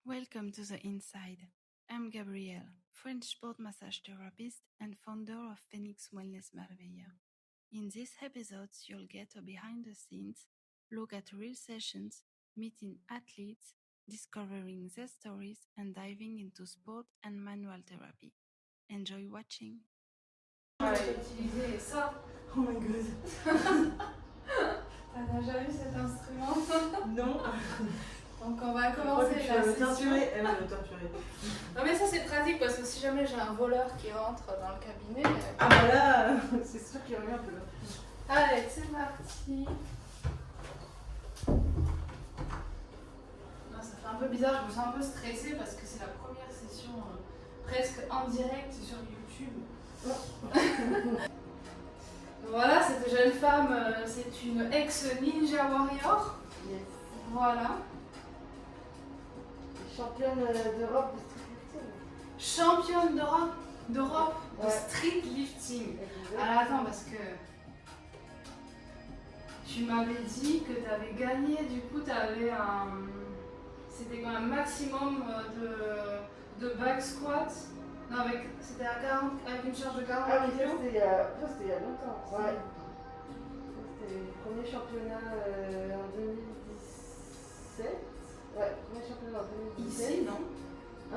Welcome to the Inside. I'm Gabrielle, French sport massage therapist and founder of Phoenix Wellness Marbella. In these episodes, you'll get a behind the scenes look at real sessions, meeting athletes, discovering their stories, and diving into sport and manual therapy. Enjoy watching. Utiliser ça. Oh my god. T'as déjà vu cet instrument? Non. Donc on va commencer la session. Elle va me torturer. Non mais ça c'est pratique parce que si jamais j'ai un voleur qui rentre dans le cabinet. Ah bah là, c'est sûr qu'il revient un peu. Allez, c'est parti. Non, ça fait un peu bizarre, je me sens un peu stressée parce que c'est la première session presque en direct sur YouTube. Voilà, cette jeune femme, c'est une ex-ninja warrior. Yes. Voilà. Championne d'Europe de street lifting. Championne d'Europe de Ouais. street lifting. Alors attends, parce que tu m'avais dit que tu avais gagné, du coup tu avais un... C'était quand même un maximum de back squat. Non, c'était à 40, avec une charge de 40 Ah oui, ça kilos. c'était il y a longtemps. Ouais. C'était le premier championnat en 2017. Ouais, premier championnat en 2017. Ici, non?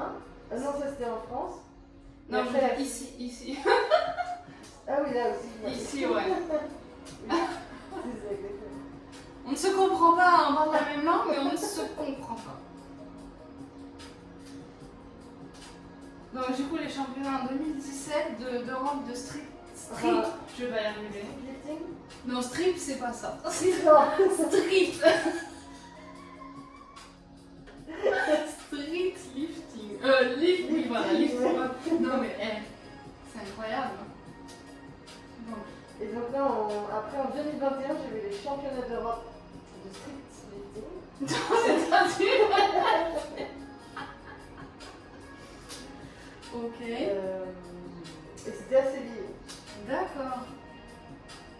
Hein? Ah non, ça c'était en France. Non, Et je après, veux dire ici. Ah oui, là aussi. Ici, ouais. C'est ça, exactement. On ne se comprend pas, on parle la même langue, mais on ne se comprend pas. Donc du coup, les championnats en 2017 d'Europe de street. Je vais pas y arriver. Lifting? Non, strip, c'est pas ça. Non. Street. Street lifting. Oui, voilà, lifting. Non mais, c'est incroyable. Bon. Et donc là, après en 2021, j'ai vu les championnats d'Europe de street lifting. C'est-à-dire Ok. Et c'était à Séville. D'accord.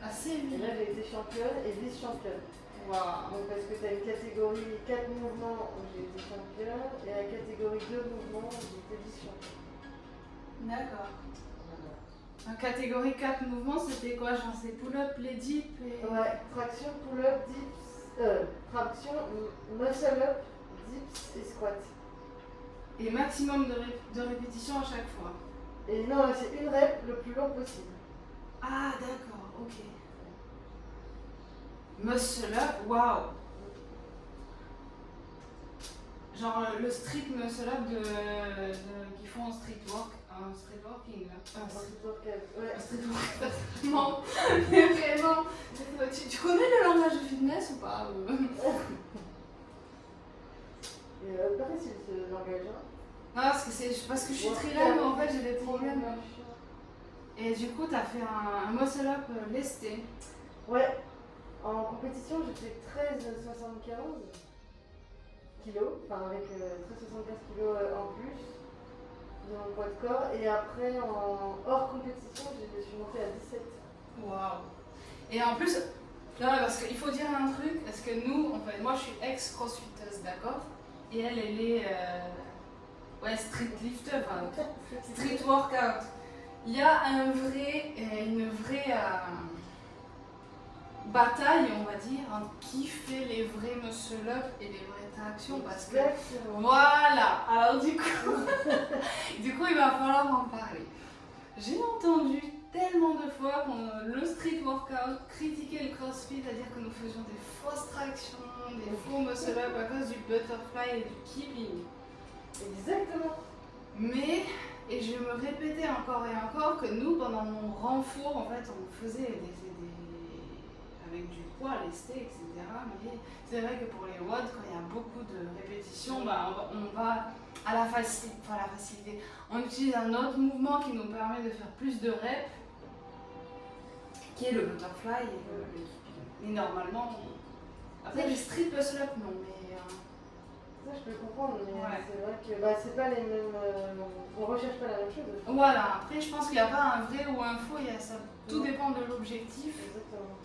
Assez Et vite. là, j'ai été championne et vice-championne. Waouh. Donc parce que tu as une catégorie 4 mouvements où j'ai été championne et la catégorie 2 mouvements où j'ai été vice-championne. D'accord. En catégorie 4 mouvements, c'était quoi? Genre c'est pull-up, les dips et... Ouais, traction, pull-up, dips, traction, muscle-up, dips et squat. Et maximum de répétitions à chaque fois. Et non, là, c'est une rep le plus long possible. Ah d'accord, ok. Muscle up, waouh. Genre le street muscle up qu'ils font en streetworking là. Un street workout, ouais. Un streetwork, vraiment. Mais vraiment. Tu connais le langage de fitness ou pas Et pas facile ce langage. Hein. Non, parce que je suis trilingue, en fait j'ai des problèmes. Et du coup, t'as fait un muscle up lesté. Ouais, en compétition, j'ai fait 13,75 kilos, enfin avec 13,75 kilos en plus de mon poids de corps. Et après, hors compétition, je suis montée à 17. Waouh! Et en plus, non, parce qu'il faut dire un truc, parce que nous, en fait, moi je suis ex-crossfiteuse, d'accord? Et elle est street lifter, enfin, street workout. Il y a une vraie bataille, on va dire, entre qui fait les vrais muscle-up et les vraies tractions, parce que... Exactement. Voilà! Alors du coup, il va falloir en parler. J'ai entendu tellement de fois le street workout critiquait le crossfit, c'est-à-dire que nous faisions des fausses tractions, des faux muscle-up à cause du butterfly et du keeping. Exactement. Mais, et je me répétais encore et encore que nous, pendant mon renfort, en fait, on faisait avec du poids, lesté, etc. Mais c'est vrai que pour les WOD, quand il y a beaucoup de répétitions, bah, on va à la facilité. On utilise un autre mouvement qui nous permet de faire plus de reps, qui est le butterfly et le keeping. Et normalement, après les street muscle-up, non, mais... Ça, je peux comprendre, mais Ouais. c'est vrai que c'est pas les mêmes. On recherche pas la même chose. Voilà, après je pense qu'il n'y a pas un vrai ou un faux, tout dépend de l'objectif. Exactement.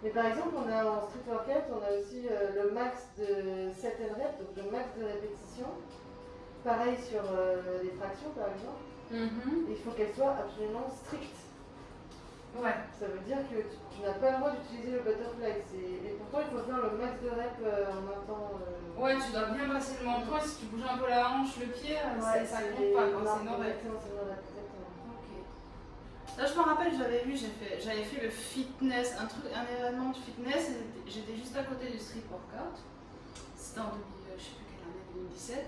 Mais par exemple, on a en street workout, on a aussi le max de set and rep, donc le max de répétition. pareil sur les tractions par exemple. Il faut qu'elles soient absolument strictes. Ouais. Ça veut dire que tu n'as pas le droit d'utiliser le butterfly. Et pourtant, il faut faire le max de reps en un temps. Ouais, tu dois bien passer le menton et si tu bouges un peu la hanche, le pied, ça compte pas quand c'est une rep. Exactement, c'est une rep, exactement. Ok. Là, je me rappelle, j'avais fait le fitness, un événement de fitness, et j'étais juste à côté du street workout. C'était en je sais plus quelle année, 2017.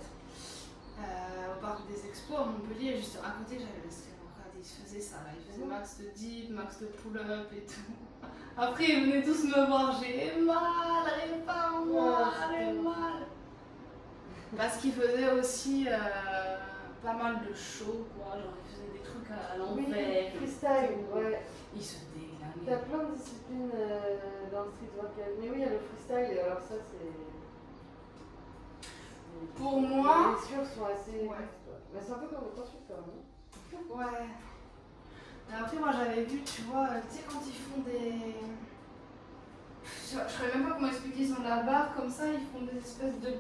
Au parc des expos à Montpellier, et juste à côté, j'avais le street workout et ils faisaient ça. Là. Ils faisaient max de dip, max de pull-up et tout. Après, ils venaient tous me voir, j'ai mal, répare-moi, j'ai mal. Parce qu'ils faisaient aussi pas mal de shows, quoi. Genre, ils faisaient des trucs à l'envers. Freestyle, ouais. Ils se déglinguaient. T'as plein de disciplines dans le street workout. Mais oui, il y a le freestyle, alors ça, c'est. Pour moi. Les blessures sont assez. Ouais. Mais c'est un peu comme le crossfit, quand même. Ouais. Et après, moi, j'avais vu, tu vois, tu sais, quand ils font des. Je ne sais même pas comment expliquer, ils ont la barre comme ça, ils font des espèces de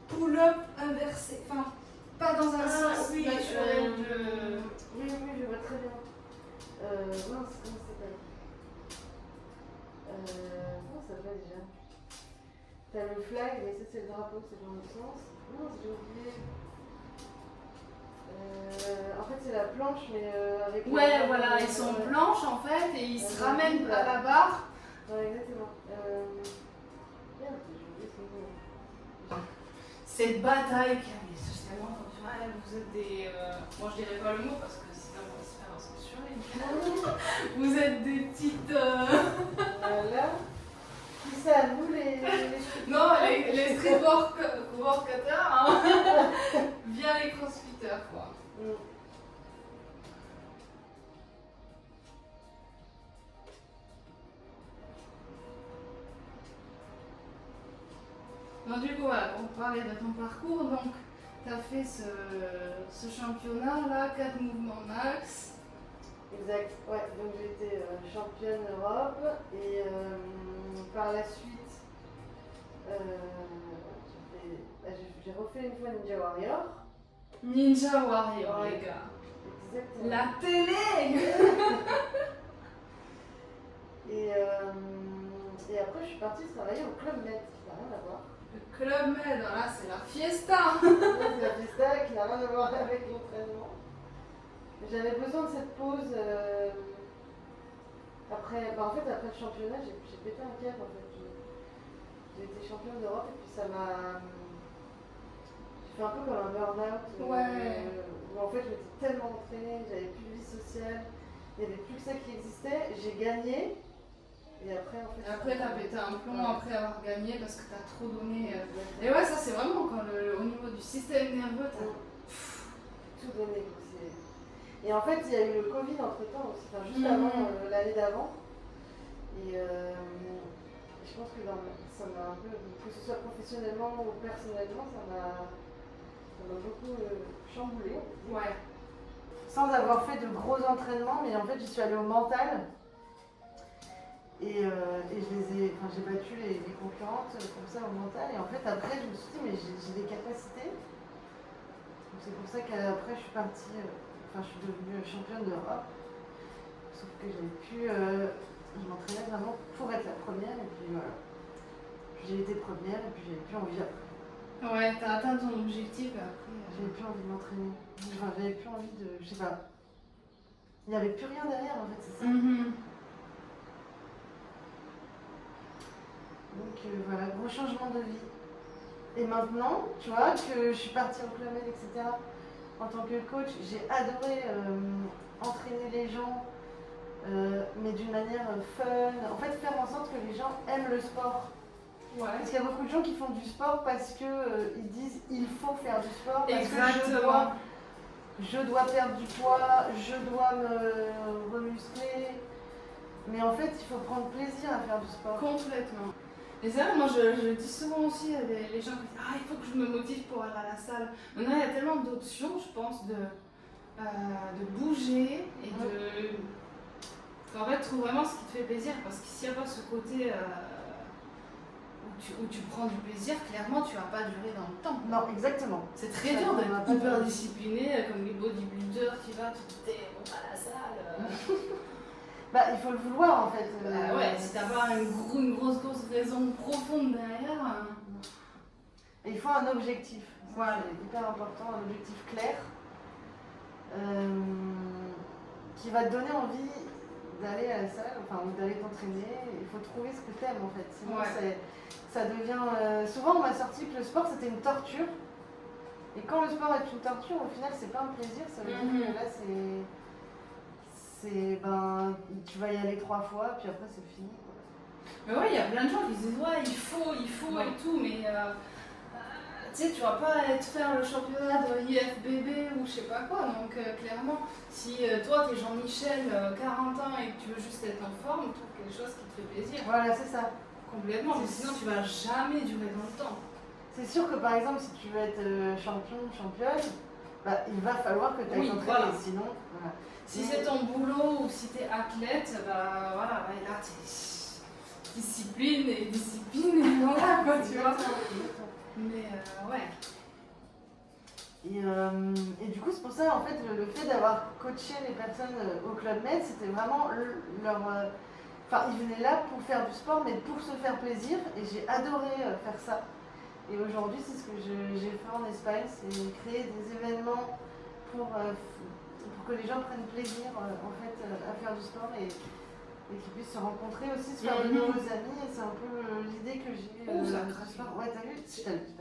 pull-up inversés. Enfin, pas dans un sens naturel de. Oui, je vois très bien. Mince, comment ça s'appelle comment ça s'appelle déjà? T'as le flag, mais ça c'est le drapeau, c'est dans l'autre sens. Non, j'ai oublié. En fait, c'est la planche, mais avec. Ouais, voilà, ils sont planches en fait et ils se ramènent à la barre. Ouais, exactement. Merde, j'ai oublié son nom. Cette bataille qui a mis socialement, vous êtes des. Moi je dirais pas le mot parce que sinon on va se faire censurer. Vous êtes des petites. Là. Qui ça, nous les. Non, les street workers, hein. Via les crossfitters, quoi. Donc, du coup, voilà, pour parler de ton parcours, donc, tu as fait ce championnat-là, 4 mouvements max. Exact, ouais, donc j'ai été championne d'Europe et par la suite, j'ai refait une fois Ninja Warrior. Ninja Warrior, les gars. Exactement. La télé. Et après, je suis partie travailler au Club Med, qui n'a rien à voir. Le Club Med, là, c'est la fiesta. C'est la fiesta qui n'a rien à voir avec l'entraînement. J'avais besoin de cette pause. Après le championnat, j'ai pété un câble en fait. J'ai été championne d'Europe et puis ça m'a. J'ai fait un peu comme un burn-out. Où en fait, je m'étais tellement entraînée, j'avais plus de vie sociale, il n'y avait plus que ça qui existait. J'ai gagné. Et après, en fait. Et après, t'as pété un plomb après avoir gagné parce que t'as trop donné. Et ouais, ça, c'est vraiment quand au niveau du système nerveux, t'as tout donné. Et en fait, il y a eu le Covid entre temps aussi, enfin, juste avant, l'année d'avant. Et je pense que ça m'a un peu, que ce soit professionnellement ou personnellement, ça m'a beaucoup chamboulé. Ouais. Sans avoir fait de gros entraînements, mais en fait, j'y suis allée au mental. Et j'ai battu les concurrentes comme ça au mental. Et en fait, après, je me suis dit, mais j'ai des capacités. Donc c'est pour ça qu'après, je suis partie. Enfin, je suis devenue championne d'Europe, sauf que j'avais pu. Je m'entraînais vraiment pour être la première, et puis voilà. J'ai été première, et puis j'avais plus envie après. Ouais, t'as atteint ton objectif après. J'avais plus envie de m'entraîner. Enfin, j'avais plus envie de. Je sais pas. Il n'y avait plus rien derrière en fait, c'est ça. Donc voilà, gros changement de vie. Et maintenant, tu vois, que je suis partie au Club Med, etc. En tant que coach, j'ai adoré entraîner les gens, mais d'une manière fun. En fait, faire en sorte que les gens aiment le sport. Ouais. Parce qu'il y a beaucoup de gens qui font du sport parce que ils disent il faut faire du sport parce Exactement. que je dois perdre du poids, je dois me remuscler. Mais en fait, il faut prendre plaisir à faire du sport. Complètement. Et c'est vrai, moi je dis souvent aussi à les gens qui disent il faut que je me motive pour aller à la salle. Maintenant, il y a tellement d'options, je pense, de bouger et en fait, trouve vraiment ce qui te fait plaisir parce que s'il n'y a pas ce côté où où tu prends du plaisir, clairement tu vas pas durer dans le temps. Non, exactement. C'est très Ça, dur on va d'être pas hyper durer. discipliné, comme les bodybuilders, tu vas, tu te dis, bon, à la salle. Bah, il faut le vouloir en fait. Bah ouais, si t'as pas une grosse raison profonde derrière. Et il faut un objectif. Ça, Voilà. c'est hyper important, un objectif clair qui va te donner envie d'aller à la salle, enfin, ou d'aller t'entraîner. Il faut trouver ce que t'aimes en fait. Sinon, Ouais. ça devient. Souvent, on m'a sorti que le sport c'était une torture. Et quand le sport est une torture, au final, c'est pas un plaisir. Ça veut dire que là, ben, tu vas y aller 3 fois, puis après, c'est fini. Quoi. Mais ouais, il y a plein de gens qui se disent, ouais, il faut Ouais. et tout, mais tu sais, tu vas pas faire le championnat de IFBB ou je sais pas quoi. Donc, clairement, si toi, t'es Jean-Michel, 40 ans et que tu veux juste être en forme, trouve quelque chose qui te fait plaisir. Voilà, c'est ça. Complètement, mais sinon, tu vas jamais durer dans le temps. C'est sûr que par exemple, si tu veux être championne, bah, il va falloir que tu ailles Oui, t'entraîner, voilà. sinon. Voilà. Si c'est ton boulot ou si t'es athlète, bah voilà, bah, là, t'es discipline et voilà, quoi, tu vois. Mais ouais. Et du coup, c'est pour ça, en fait, le fait d'avoir coaché les personnes au Club Med, c'était vraiment leur. Enfin, ils venaient là pour faire du sport, mais pour se faire plaisir, et j'ai adoré faire ça. Et aujourd'hui, c'est ce que j'ai fait en Espagne, c'est créer des événements pour que les gens prennent plaisir en fait, à faire du sport et qu'ils puissent se rencontrer aussi, se faire de nouveaux amis. Et c'est un peu l'idée que j'ai. Ça craque. Ouais, t'as vu?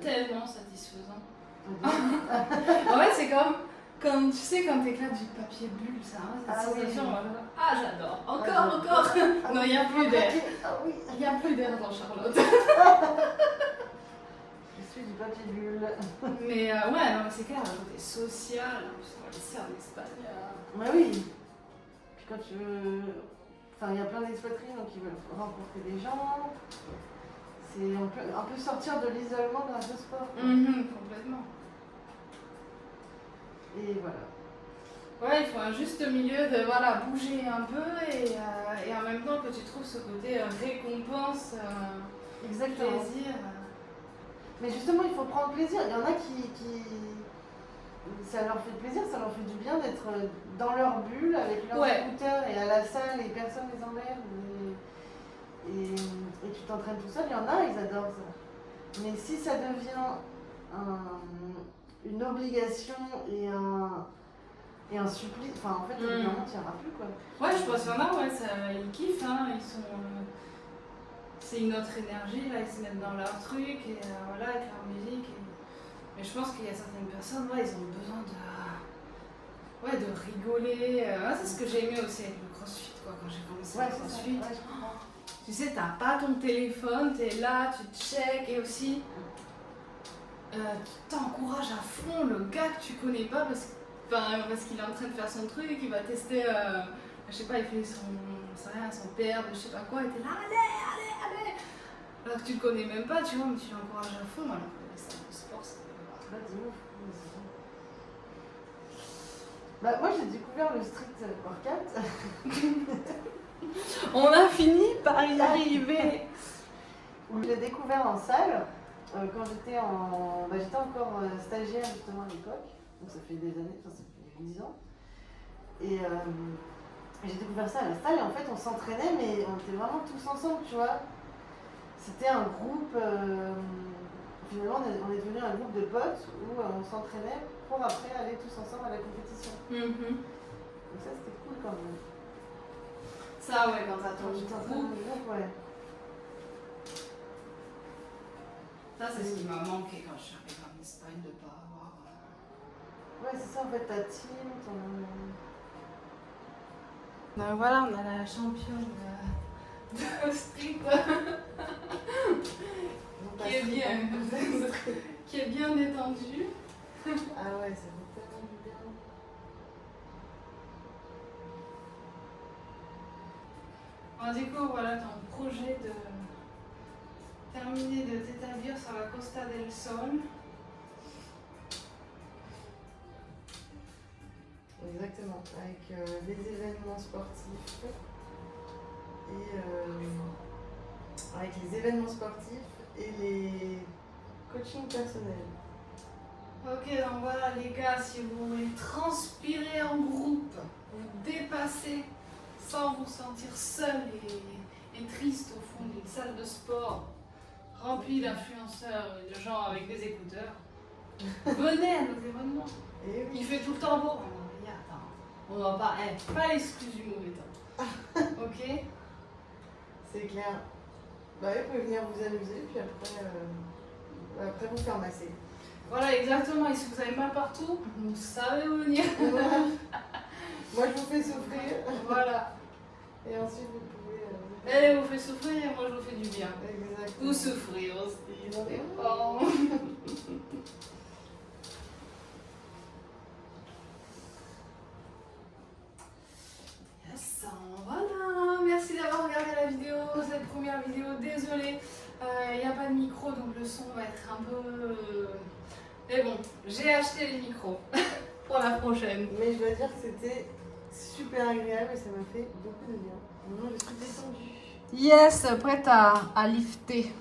Tellement satisfaisant. En fait, c'est comme quand tu sais, quand t'éclates du papier bulle, ça, cette sensation. Ah, j'adore. Encore. Non, il n'y a plus d'air. Ah oui. Il n'y a plus d'air dans Charlotte. Je suis du papier bulle. Mais ouais, non, mais c'est clair, le côté social, en plus, on va laisser en Espagne. Ouais, oui. Puis quand tu veux. Enfin, il y a plein d'expatriés donc ils veulent rencontrer des gens. C'est un peu sortir de l'isolement grâce au sport. Complètement. Et voilà. Ouais, il faut un juste milieu de voilà, bouger un peu et en même temps que tu trouves ce côté récompense, Exactement. plaisir. Mais justement, il faut prendre plaisir. Il y en a qui. Ça leur fait plaisir, ça leur fait du bien d'être dans leur bulle avec leurs écouteurs et à la salle et personne les emmerde. Et tu t'entraînes tout seul, il y en a, ils adorent ça. Mais si ça devient une obligation et un supplice, enfin en fait, évidemment, tu n'y iras plus quoi. Ouais, je pense qu'il y en a, ouais, ils kiffent, hein, ils sont. C'est une autre énergie, là, ils se mettent dans leur truc, et voilà, avec leur musique. Mais je pense qu'il y a certaines personnes, ouais, ils ont besoin de rigoler. C'est ce que j'ai aimé aussi avec le crossfit, quoi, quand j'ai commencé le crossfit. Ouais, je comprends. Tu sais, t'as pas ton téléphone, t'es là, tu check, et aussi, tu t'encourages à fond le gars que tu connais pas parce qu'il est en train de faire son truc, il va tester, je sais pas, il fait son PR de je sais pas quoi, et t'es là, allez, alors que tu le connais même pas, tu vois, mais tu l'encourages à fond, alors que c'est un sport, c'est Bah, moi j'ai découvert le street workout. On a fini par y arriver. Je l'ai découvert en salle quand j'étais encore stagiaire justement à l'époque. Donc ça fait des années, ça fait 10 ans. Et j'ai découvert ça à la salle et en fait on s'entraînait mais on était vraiment tous ensemble, tu vois. C'était un groupe, finalement on est devenu un groupe de potes où on s'entraînait pour après aller tous ensemble à la compétition. Donc ça c'était cool quand même. Ça ouais, quand t'as ton groupe, ouais. Ça c'est ce qui m'a manqué quand je suis arrivée en Espagne, de pas avoir... Ouais c'est ça en fait, ta team, Donc voilà, on a la championne de street qui est bien détendue. Ah ouais, ça fait tellement du bien. Alors, du coup, voilà ton projet de terminer de t'établir sur la Costa del Sol. Exactement, avec des événements sportifs et avec les événements sportifs et les coachings personnels. Ok, donc voilà les gars, si vous voulez transpirer en groupe, vous dépasser sans vous sentir seul et triste au fond d'une salle de sport remplie d'influenceurs et de gens avec des écouteurs, venez à nos événements. Et oui. Il fait tout le temps beau. Attends, on va pas l'excuse du mauvais temps. Ok? C'est clair. Bah oui, vous pouvez venir vous amuser, puis après vous faire masser. Voilà, exactement. Et si vous avez mal partout, vous savez où venir. Moi, je vous fais souffrir. Voilà. Et ensuite, vous pouvez... Elle vous fait souffrir et moi je vous fais du bien. Exactement. Ou souffrir aussi, ça dépend. Yes, voilà. Merci d'avoir regardé la vidéo, cette première vidéo. Désolée, il n'y a pas de micro donc le son va être un peu... Mais bon, j'ai acheté les micros pour la prochaine. Mais je dois dire que c'était super agréable et ça m'a fait beaucoup de bien. Maintenant, je suis détendue. Yes, prête à lifter.